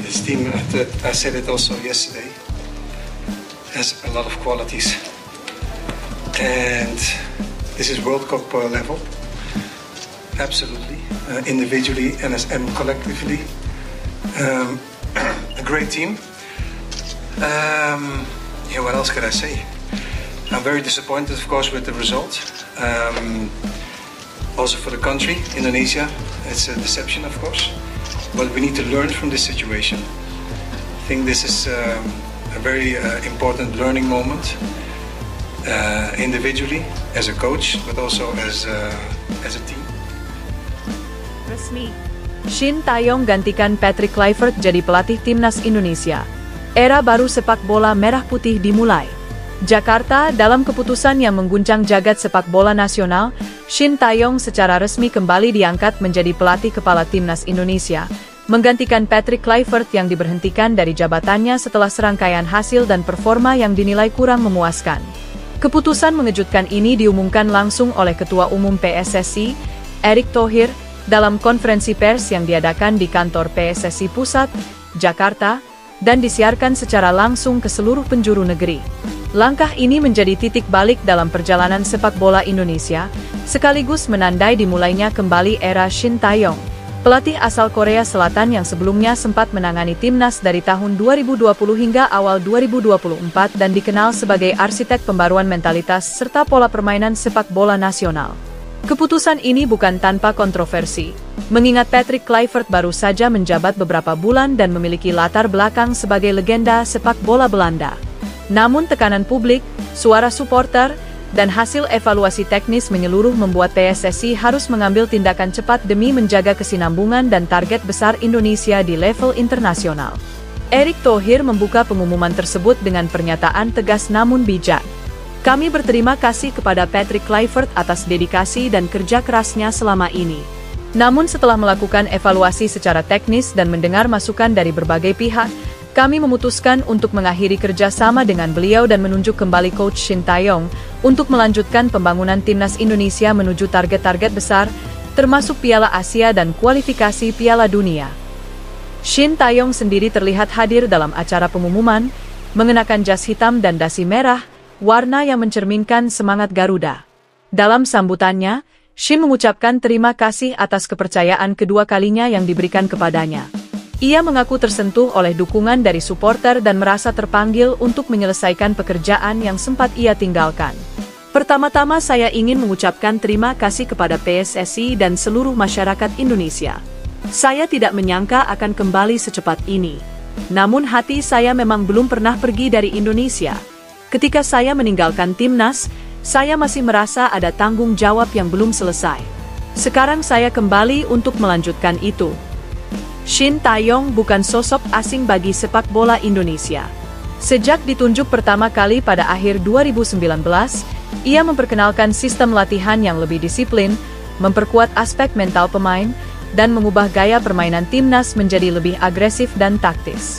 this team, I said it also yesterday, has a lot of qualities. And this is World Cup level, absolutely, individually and collectively. A great team. Yeah, what else can I say? I'm very disappointed, of course, with the result. Also for the country, Indonesia, it's a deception, of course. But we need to learn from this situation. I think this is a very important learning moment, individually, as a coach, but also as a team. Resmi, Shin Tae-yong gantikan Patrick Kluivert jadi pelatih timnas Indonesia. Era baru sepak bola merah putih dimulai. Jakarta, dalam keputusan yang mengguncang jagat sepak bola nasional, Shin Tae-yong secara resmi kembali diangkat menjadi pelatih kepala timnas Indonesia, menggantikan Patrick Kluivert yang diberhentikan dari jabatannya setelah serangkaian hasil dan performa yang dinilai kurang memuaskan. Keputusan mengejutkan ini diumumkan langsung oleh Ketua Umum PSSI, Erick Thohir, dalam konferensi pers yang diadakan di kantor PSSI Pusat, Jakarta, dan disiarkan secara langsung ke seluruh penjuru negeri. Langkah ini menjadi titik balik dalam perjalanan sepak bola Indonesia, sekaligus menandai dimulainya kembali era Shin Tae-yong, pelatih asal Korea Selatan yang sebelumnya sempat menangani timnas dari tahun 2020 hingga awal 2024 dan dikenal sebagai arsitek pembaruan mentalitas serta pola permainan sepak bola nasional. Keputusan ini bukan tanpa kontroversi, mengingat Patrick Kluivert baru saja menjabat beberapa bulan dan memiliki latar belakang sebagai legenda sepak bola Belanda. Namun tekanan publik, suara supporter, dan hasil evaluasi teknis menyeluruh membuat PSSI harus mengambil tindakan cepat demi menjaga kesinambungan dan target besar Indonesia di level internasional. Erick Thohir membuka pengumuman tersebut dengan pernyataan tegas namun bijak. Kami berterima kasih kepada Patrick Kluivert atas dedikasi dan kerja kerasnya selama ini. Namun setelah melakukan evaluasi secara teknis dan mendengar masukan dari berbagai pihak, kami memutuskan untuk mengakhiri kerjasama dengan beliau dan menunjuk kembali Coach Shin Tae-yong untuk melanjutkan pembangunan timnas Indonesia menuju target-target besar, termasuk Piala Asia dan kualifikasi Piala Dunia. Shin Tae-yong sendiri terlihat hadir dalam acara pengumuman, mengenakan jas hitam dan dasi merah, warna yang mencerminkan semangat Garuda. Dalam sambutannya, Shin mengucapkan terima kasih atas kepercayaan kedua kalinya yang diberikan kepadanya. Ia mengaku tersentuh oleh dukungan dari supporter dan merasa terpanggil untuk menyelesaikan pekerjaan yang sempat ia tinggalkan. Pertama-tama saya ingin mengucapkan terima kasih kepada PSSI dan seluruh masyarakat Indonesia. Saya tidak menyangka akan kembali secepat ini. Namun hati saya memang belum pernah pergi dari Indonesia. Ketika saya meninggalkan timnas, saya masih merasa ada tanggung jawab yang belum selesai. Sekarang saya kembali untuk melanjutkan itu. Shin Tae-yong bukan sosok asing bagi sepak bola Indonesia. Sejak ditunjuk pertama kali pada akhir 2019, ia memperkenalkan sistem latihan yang lebih disiplin, memperkuat aspek mental pemain, dan mengubah gaya permainan timnas menjadi lebih agresif dan taktis.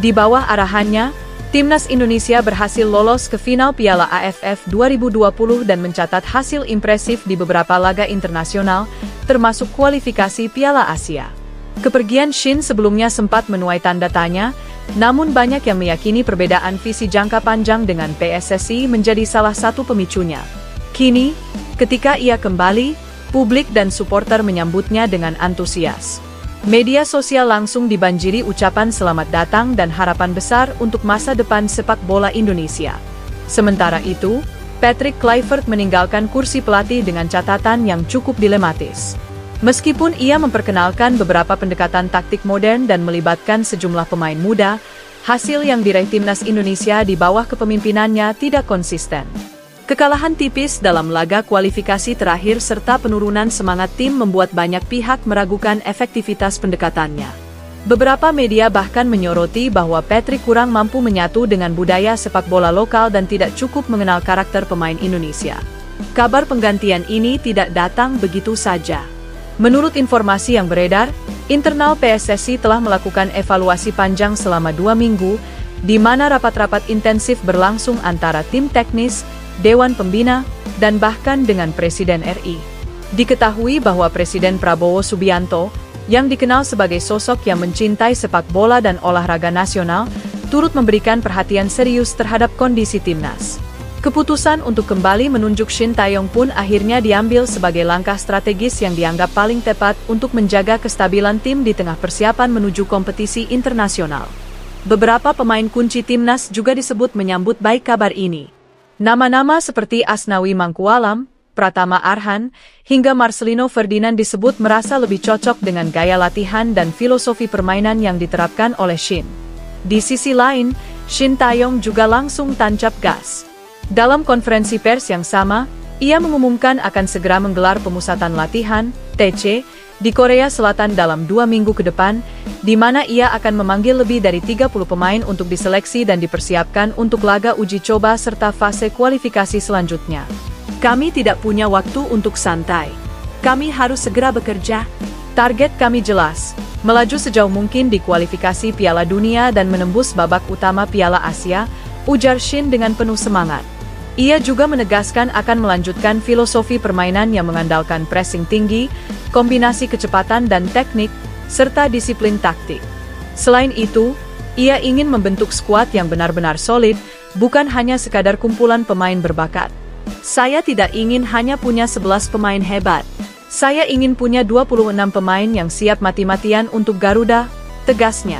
Di bawah arahannya, timnas Indonesia berhasil lolos ke final Piala AFF 2020 dan mencatat hasil impresif di beberapa laga internasional, termasuk kualifikasi Piala Asia. Kepergian Shin sebelumnya sempat menuai tanda tanya, namun banyak yang meyakini perbedaan visi jangka panjang dengan PSSI menjadi salah satu pemicunya. Kini, ketika ia kembali, publik dan supporter menyambutnya dengan antusias. Media sosial langsung dibanjiri ucapan selamat datang dan harapan besar untuk masa depan sepak bola Indonesia. Sementara itu, Patrick Kluivert meninggalkan kursi pelatih dengan catatan yang cukup dilematis. Meskipun ia memperkenalkan beberapa pendekatan taktik modern dan melibatkan sejumlah pemain muda, hasil yang diraih timnas Indonesia di bawah kepemimpinannya tidak konsisten. Kekalahan tipis dalam laga kualifikasi terakhir serta penurunan semangat tim membuat banyak pihak meragukan efektivitas pendekatannya. Beberapa media bahkan menyoroti bahwa Patrick kurang mampu menyatu dengan budaya sepak bola lokal dan tidak cukup mengenal karakter pemain Indonesia. Kabar penggantian ini tidak datang begitu saja. Menurut informasi yang beredar, internal PSSI telah melakukan evaluasi panjang selama 2 minggu, di mana rapat-rapat intensif berlangsung antara tim teknis, Dewan Pembina, dan bahkan dengan Presiden RI. Diketahui bahwa Presiden Prabowo Subianto, yang dikenal sebagai sosok yang mencintai sepak bola dan olahraga nasional, turut memberikan perhatian serius terhadap kondisi timnas. Keputusan untuk kembali menunjuk Shin Tae-yong pun akhirnya diambil sebagai langkah strategis yang dianggap paling tepat untuk menjaga kestabilan tim di tengah persiapan menuju kompetisi internasional. Beberapa pemain kunci timnas juga disebut menyambut baik kabar ini. Nama-nama seperti Asnawi Mangkualam, Pratama Arhan, hingga Marcelino Ferdinand disebut merasa lebih cocok dengan gaya latihan dan filosofi permainan yang diterapkan oleh Shin. Di sisi lain, Shin Tae-yong juga langsung tancap gas. Dalam konferensi pers yang sama, ia mengumumkan akan segera menggelar pemusatan latihan, TC, di Korea Selatan dalam 2 minggu ke depan, di mana ia akan memanggil lebih dari 30 pemain untuk diseleksi dan dipersiapkan untuk laga uji coba serta fase kualifikasi selanjutnya. Kami tidak punya waktu untuk santai. Kami harus segera bekerja. Target kami jelas, melaju sejauh mungkin di kualifikasi Piala Dunia dan menembus babak utama Piala Asia, ujar Shin dengan penuh semangat. Ia juga menegaskan akan melanjutkan filosofi permainan yang mengandalkan pressing tinggi, kombinasi kecepatan dan teknik, serta disiplin taktik. Selain itu, ia ingin membentuk skuad yang benar-benar solid, bukan hanya sekadar kumpulan pemain berbakat. Saya tidak ingin hanya punya 11 pemain hebat. Saya ingin punya 26 pemain yang siap mati-matian untuk Garuda, tegasnya.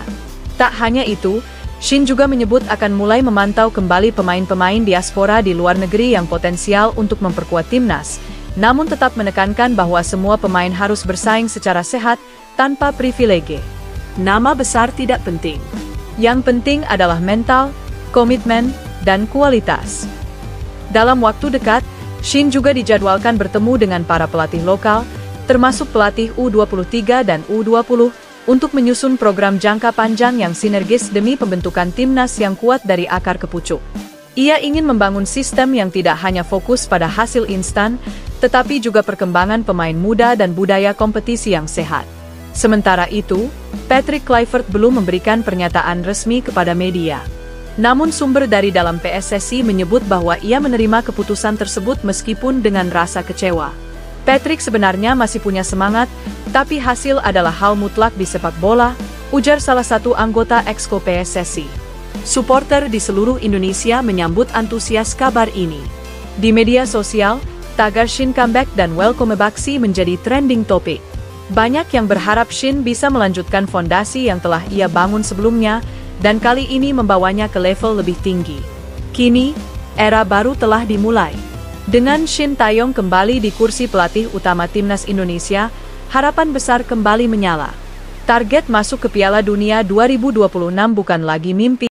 Tak hanya itu, Shin juga menyebut akan mulai memantau kembali pemain-pemain diaspora di luar negeri yang potensial untuk memperkuat timnas, namun tetap menekankan bahwa semua pemain harus bersaing secara sehat, tanpa privilege. Nama besar tidak penting. Yang penting adalah mental, komitmen, dan kualitas. Dalam waktu dekat, Shin juga dijadwalkan bertemu dengan para pelatih lokal, termasuk pelatih U23 dan U20, untuk menyusun program jangka panjang yang sinergis demi pembentukan timnas yang kuat dari akar ke pucuk. Ia ingin membangun sistem yang tidak hanya fokus pada hasil instan, tetapi juga perkembangan pemain muda dan budaya kompetisi yang sehat. Sementara itu, Patrick Kluivert belum memberikan pernyataan resmi kepada media. Namun sumber dari dalam PSSI menyebut bahwa ia menerima keputusan tersebut meskipun dengan rasa kecewa. Patrick sebenarnya masih punya semangat, tapi hasil adalah hal mutlak di sepak bola, ujar salah satu anggota Exco PSSI. Supporter di seluruh Indonesia menyambut antusias kabar ini. Di media sosial, tagar Shin comeback dan welcome back menjadi trending topik. Banyak yang berharap Shin bisa melanjutkan fondasi yang telah ia bangun sebelumnya, dan kali ini membawanya ke level lebih tinggi. Kini, era baru telah dimulai. Dengan Shin Tae-yong kembali di kursi pelatih utama timnas Indonesia, harapan besar kembali menyala. Target masuk ke Piala Dunia 2026 bukan lagi mimpi.